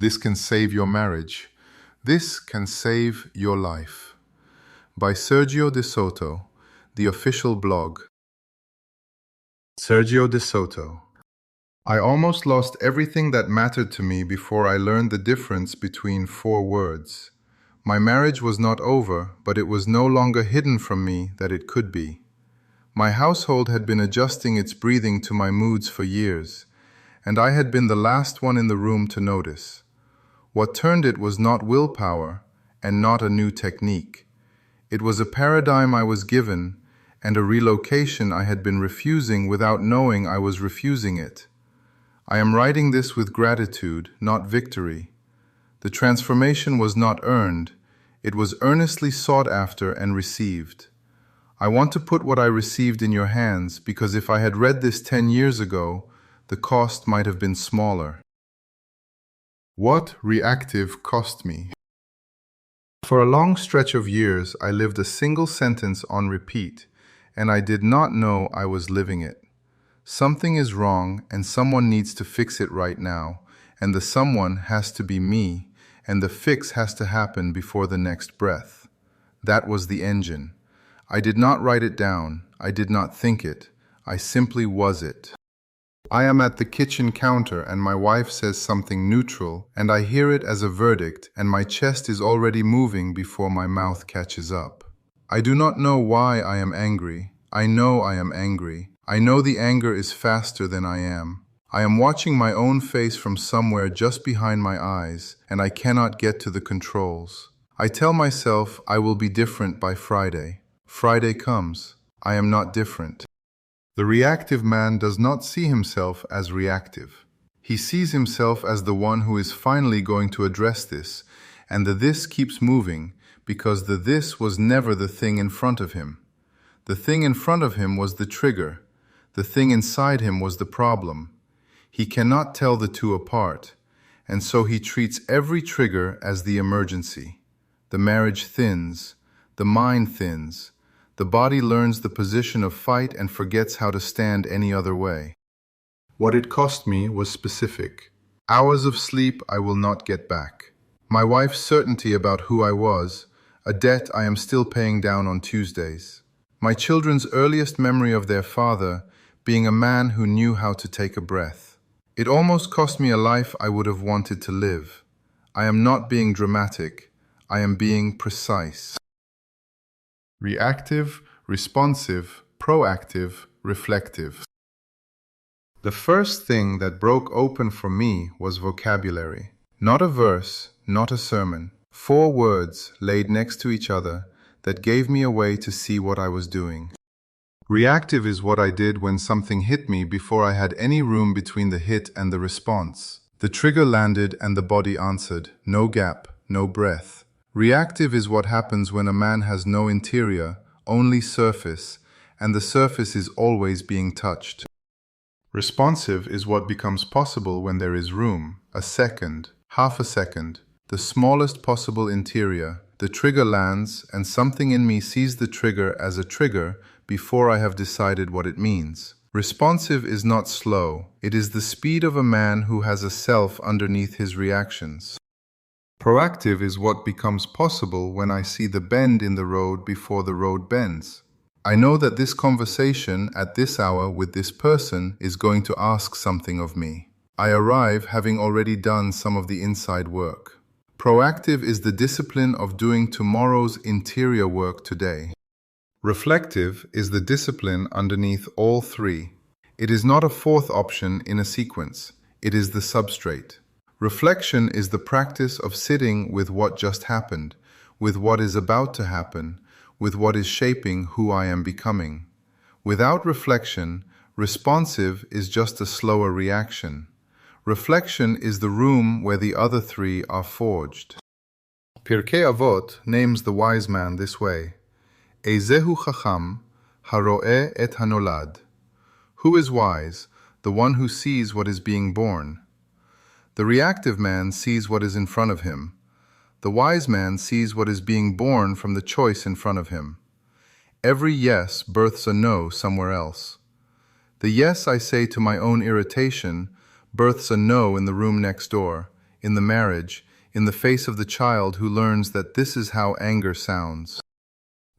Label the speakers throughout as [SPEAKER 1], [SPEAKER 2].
[SPEAKER 1] This can save your marriage. This can save your life. By Sergio de Soto, the official blog. Sergio de Soto. I almost lost everything that mattered to me before I learned the difference between 4 words. My marriage was not over, but it was no longer hidden from me that it could be. My household had been adjusting its breathing to my moods for years, and I had been the last one in the room to notice. What turned it was not willpower and not a new technique. It was a paradigm I was given and a relocation I had been refusing without knowing I was refusing it. I am writing this with gratitude, not victory. The transformation was not earned, it was earnestly sought after and received. I want to put what I received in your hands because if I had read this 10 years ago, the cost might have been smaller. What reactive cost me? For a long stretch of years, I lived a single sentence on repeat, and I did not know I was living it. Something is wrong, and someone needs to fix it right now, and the someone has to be me, and the fix has to happen before the next breath. That was the engine. I did not write it down. I did not think it. I simply was it. I am at the kitchen counter and my wife says something neutral and I hear it as a verdict and my chest is already moving before my mouth catches up. I do not know why I am angry. I know I am angry. I know the anger is faster than I am. I am watching my own face from somewhere just behind my eyes and I cannot get to the controls. I tell myself I will be different by Friday. Friday comes. I am not different. The reactive man does not see himself as reactive. He sees himself as the one who is finally going to address this, and the this keeps moving because the this was never the thing in front of him. The thing in front of him was the trigger. The thing inside him was the problem. He cannot tell the two apart, and so he treats every trigger as the emergency. The marriage thins, the mind thins, the body learns the position of fight and forgets how to stand any other way. What it cost me was specific. Hours of sleep I will not get back. My wife's certainty about who I was, a debt I am still paying down on Tuesdays. My children's earliest memory of their father being a man who knew how to take a breath. It almost cost me a life I would have wanted to live. I am not being dramatic. I am being precise. Reactive, responsive, proactive, reflective. The first thing that broke open for me was vocabulary. Not a verse, not a sermon. 4 words laid next to each other that gave me a way to see what I was doing. Reactive is what I did when something hit me before I had any room between the hit and the response. The trigger landed and the body answered. No gap, no breath. Reactive is what happens when a man has no interior, only surface, and the surface is always being touched. Responsive is what becomes possible when there is room, a second, half a second, the smallest possible interior. The trigger lands, and something in me sees the trigger as a trigger before I have decided what it means. Responsive is not slow. It is the speed of a man who has a self underneath his reactions. Proactive is what becomes possible when I see the bend in the road before the road bends. I know that this conversation at this hour with this person is going to ask something of me. I arrive having already done some of the inside work. Proactive is the discipline of doing tomorrow's interior work today. Reflective is the discipline underneath all 3. It is not a 4th option in a sequence. It is the substrate. Reflection is the practice of sitting with what just happened, with what is about to happen, with what is shaping who I am becoming. Without reflection, responsive is just a slower reaction. Reflection is the room where the other 3 are forged. Pirkei Avot names the wise man this way. Eizehu chacham, haro'eh et hanolad. Who is wise? The one who sees what is being born. The reactive man sees what is in front of him. The wise man sees what is being born from the choice in front of him. Every yes births a no somewhere else. The yes I say to my own irritation births a no in the room next door, in the marriage, in the face of the child who learns that this is how anger sounds.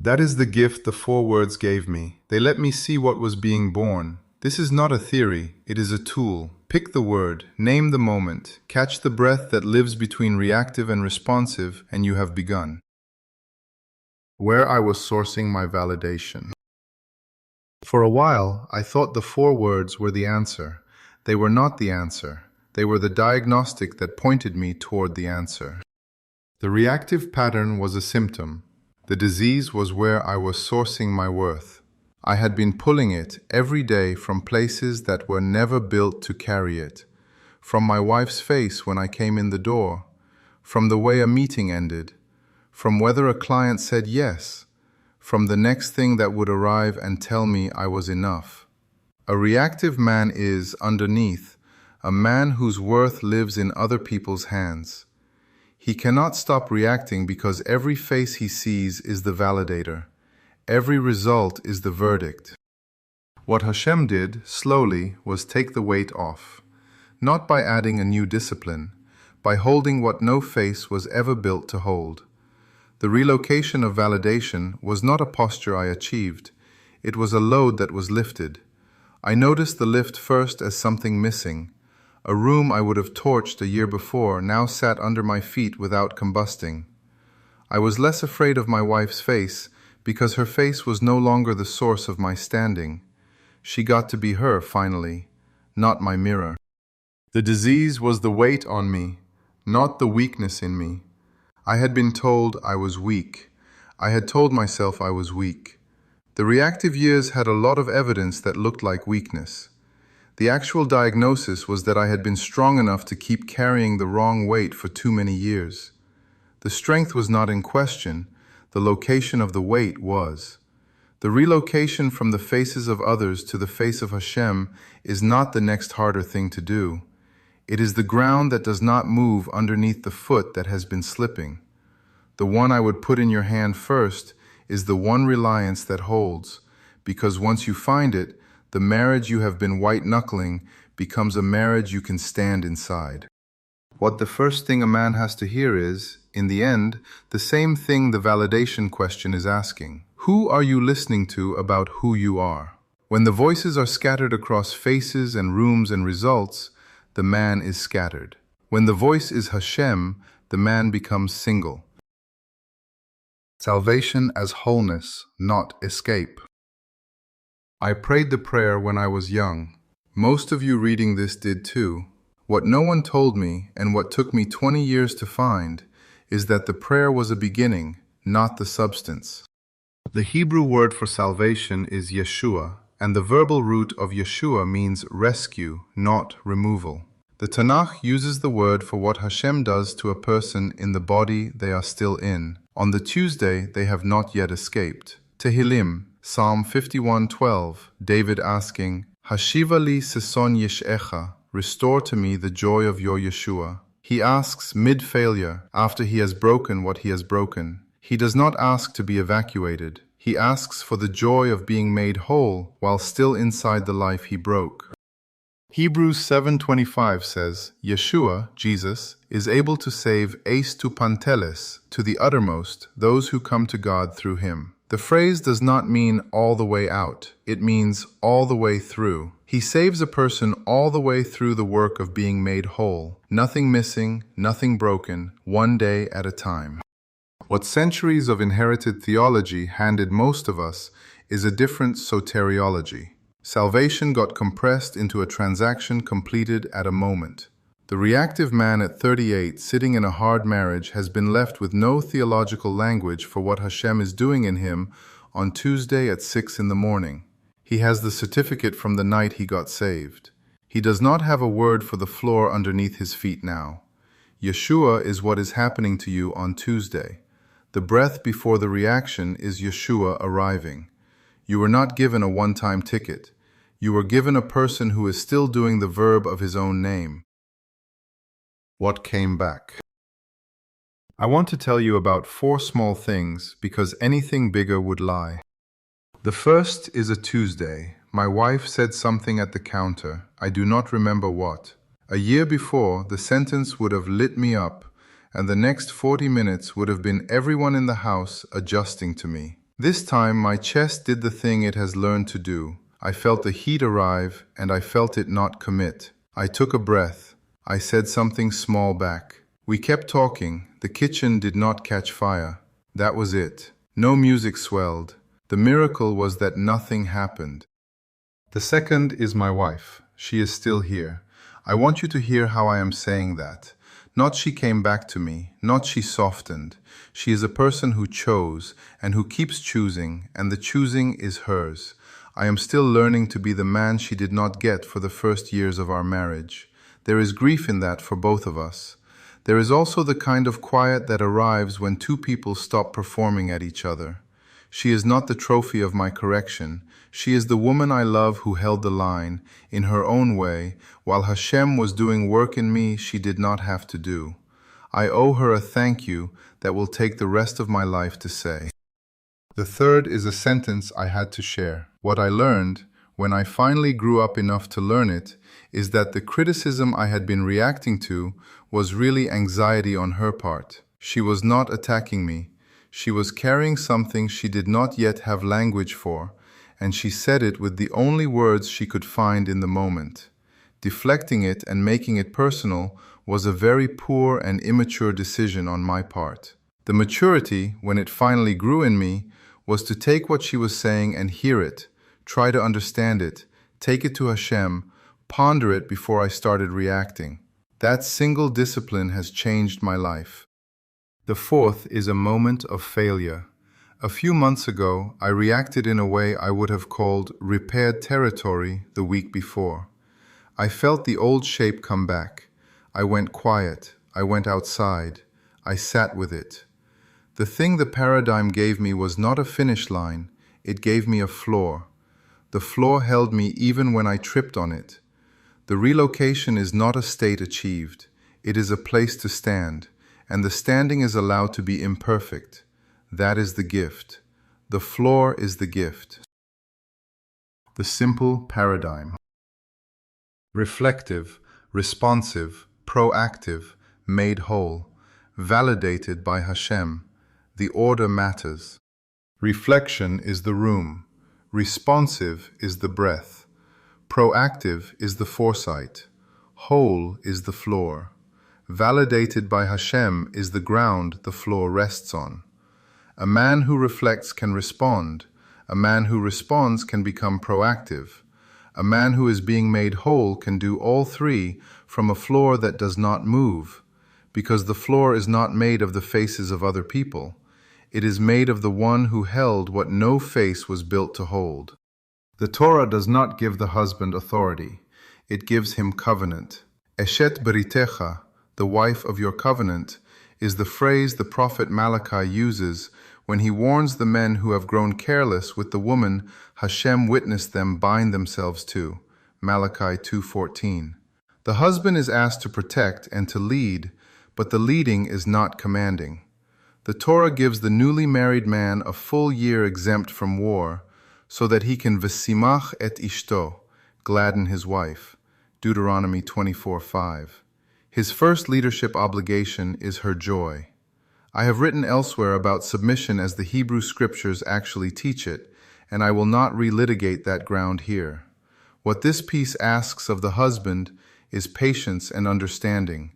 [SPEAKER 1] That is the gift the 4 words gave me. They let me see what was being born. This is not a theory, it is a tool. Pick the word, name the moment, catch the breath that lives between reactive and responsive, and you have begun. Where I was sourcing my validation. For a while, I thought the 4 words were the answer. They were not the answer. They were the diagnostic that pointed me toward the answer. The reactive pattern was a symptom. The disease was where I was sourcing my worth. I had been pulling it every day from places that were never built to carry it. From my wife's face when I came in the door. From the way a meeting ended. From whether a client said yes. From the next thing that would arrive and tell me I was enough. A reactive man is, underneath, a man whose worth lives in other people's hands. He cannot stop reacting because every face he sees is the validator. Every result is the verdict. What Hashem did, slowly, was take the weight off. Not by adding a new discipline, by holding what no face was ever built to hold. The relocation of validation was not a posture I achieved. It was a load that was lifted. I noticed the lift first as something missing. A room I would have torched a year before now sat under my feet without combusting. I was less afraid of my wife's face because her face was no longer the source of my standing. She got to be her, finally, not my mirror. The disease was the weight on me, not the weakness in me. I had been told I was weak. I had told myself I was weak. The reactive years had a lot of evidence that looked like weakness. The actual diagnosis was that I had been strong enough to keep carrying the wrong weight for too many years. The strength was not in question, the location of the weight was. The relocation from the faces of others to the face of Hashem is not the next harder thing to do. It is the ground that does not move underneath the foot that has been slipping. The one I would put in your hand first is the one reliance that holds, because once you find it, the marriage you have been white-knuckling becomes a marriage you can stand inside. What the first thing a man has to hear is, in the end, the same thing the validation question is asking. Who are you listening to about who you are? When the voices are scattered across faces and rooms and results, the man is scattered. When the voice is Hashem, the man becomes single. Salvation as wholeness, not escape. I prayed the prayer when I was young. Most of you reading this did too. What no one told me, and what took me 20 years to find, is that the prayer was a beginning, not the substance. The Hebrew word for salvation is Yeshua, and the verbal root of Yeshua means rescue, not removal. The Tanakh uses the word for what Hashem does to a person in the body they are still in. On the Tuesday they have not yet escaped. Tehillim, Psalm 51:12, David asking, Hashiva li sison yeshecha, restore to me the joy of your Yeshua. He asks mid-failure, after he has broken what he has broken. He does not ask to be evacuated. He asks for the joy of being made whole while still inside the life he broke. Hebrews 7:25 says, Yeshua, Jesus, is able to save eis to panteles, to the uttermost, those who come to God through him. The phrase does not mean all the way out. It means all the way through. He saves a person all the way through the work of being made whole. Nothing missing, nothing broken, one day at a time. What centuries of inherited theology handed most of us is a different soteriology. Salvation got compressed into a transaction completed at a moment. The reactive man at 38 sitting in a hard marriage has been left with no theological language for what Hashem is doing in him on Tuesday at 6 in the morning. He has the certificate from the night he got saved. He does not have a word for the floor underneath his feet now. Yeshua is what is happening to you on Tuesday. The breath before the reaction is Yeshua arriving. You were not given a one-time ticket. You were given a person who is still doing the verb of his own name. What came back? I want to tell you about 4 small things because anything bigger would lie. The first is a Tuesday. My wife said something at the counter. I do not remember what. A year before, the sentence would have lit me up, and the next 40 minutes would have been everyone in the house adjusting to me. This time, my chest did the thing it has learned to do. I felt the heat arrive, and I felt it not commit. I took a breath. I said something small back. We kept talking. The kitchen did not catch fire. That was it. No music swelled. The miracle was that nothing happened. The second is my wife. She is still here. I want you to hear how I am saying that. Not she came back to me, not she softened. She is a person who chose and who keeps choosing, and the choosing is hers. I am still learning to be the man she did not get for the first years of our marriage. There is grief in that for both of us. There is also the kind of quiet that arrives when two people stop performing at each other. She is not the trophy of my correction. She is the woman I love who held the line, in her own way, while Hashem was doing work in me she did not have to do. I owe her a thank you that will take the rest of my life to say. The third is a sentence I had to share. What I learned, when I finally grew up enough to learn it, is that the criticism I had been reacting to was really anxiety on her part. She was not attacking me. She was carrying something she did not yet have language for, and she said it with the only words she could find in the moment. Deflecting it and making it personal was a very poor and immature decision on my part. The maturity, when it finally grew in me, was to take what she was saying and hear it, try to understand it, take it to Hashem, ponder it before I started reacting. That single discipline has changed my life. The fourth is a moment of failure. A few months ago, I reacted in a way I would have called repaired territory the week before. I felt the old shape come back. I went quiet. I went outside. I sat with it. The thing the paradigm gave me was not a finish line. It gave me a floor. The floor held me even when I tripped on it. The relocation is not a state achieved. It is a place to stand, and the standing is allowed to be imperfect. That is the gift. The floor is the gift. The simple paradigm. Reflective, responsive, proactive, made whole, validated by Hashem. The order matters. Reflection is the room. Responsive is the breath. Proactive is the foresight. Whole is the floor. Validated by Hashem is the ground the floor rests on. A man who reflects can respond. A man who responds can become proactive. A man who is being made whole can do all three from a floor that does not move, because the floor is not made of the faces of other people. It is made of the one who held what no face was built to hold. The Torah does not give the husband authority. It gives him covenant. Eshet beritecha, the wife of your covenant, is the phrase the prophet Malachi uses when he warns the men who have grown careless with the woman Hashem witnessed them bind themselves to. Malachi 2:14. The husband is asked to protect and to lead, but the leading is not commanding. The Torah gives the newly married man a full year exempt from war, so that he can v'simach et ishto, gladden his wife. Deuteronomy 24:5. His first leadership obligation is her joy. I have written elsewhere about submission as the Hebrew scriptures actually teach it, and I will not relitigate that ground here. What this piece asks of the husband is patience and understanding,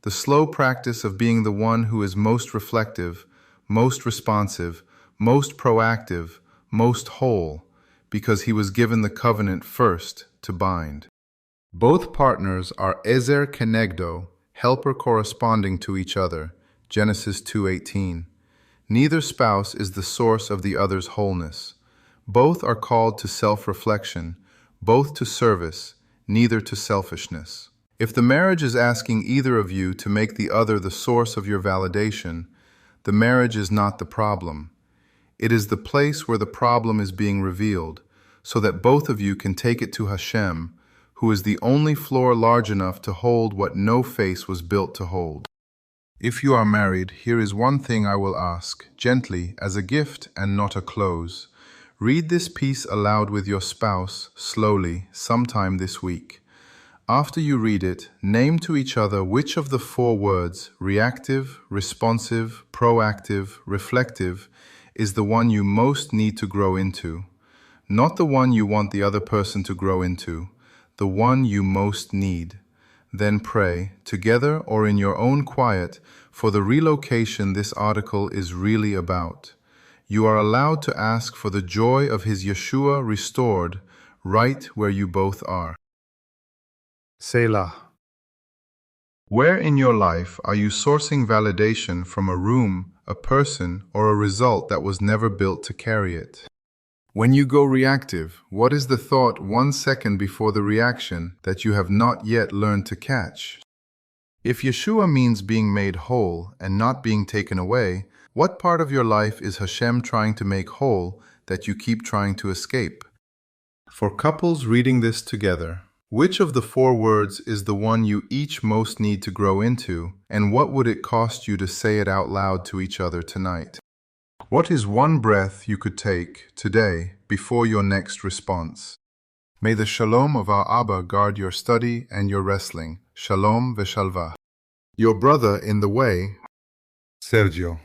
[SPEAKER 1] the slow practice of being the one who is most reflective, most responsive, most proactive, most whole, because he was given the covenant first to bind. Both partners are ezer kenegdo, helper corresponding to each other, Genesis 2:18. Neither spouse is the source of the other's wholeness. Both are called to self-reflection, both to service, neither to selfishness. If the marriage is asking either of you to make the other the source of your validation, the marriage is not the problem. It is the place where the problem is being revealed, so that both of you can take it to Hashem, who is the only floor large enough to hold what no face was built to hold. If you are married, here is one thing I will ask, gently, as a gift and not a close. Read this piece aloud with your spouse, slowly, sometime this week. After you read it, name to each other which of the four words, reactive, responsive, proactive, reflective, is the one you most need to grow into. Not the one you want the other person to grow into, the one you most need. Then pray, together or in your own quiet, for the relocation this article is really about. You are allowed to ask for the joy of His Yeshua restored right where you both are. Selah. Where in your life are you sourcing validation from a room, a person, or a result that was never built to carry it? When you go reactive, what is the thought 1 second before the reaction that you have not yet learned to catch? If Yeshua means being made whole and not being taken away, what part of your life is Hashem trying to make whole that you keep trying to escape? For couples reading this together, which of the four words is the one you each most need to grow into, and what would it cost you to say it out loud to each other tonight? What is one breath you could take today before your next response? May the shalom of our Abba guard your study and your wrestling. Shalom v'shalva. Your brother in the way, Sergio.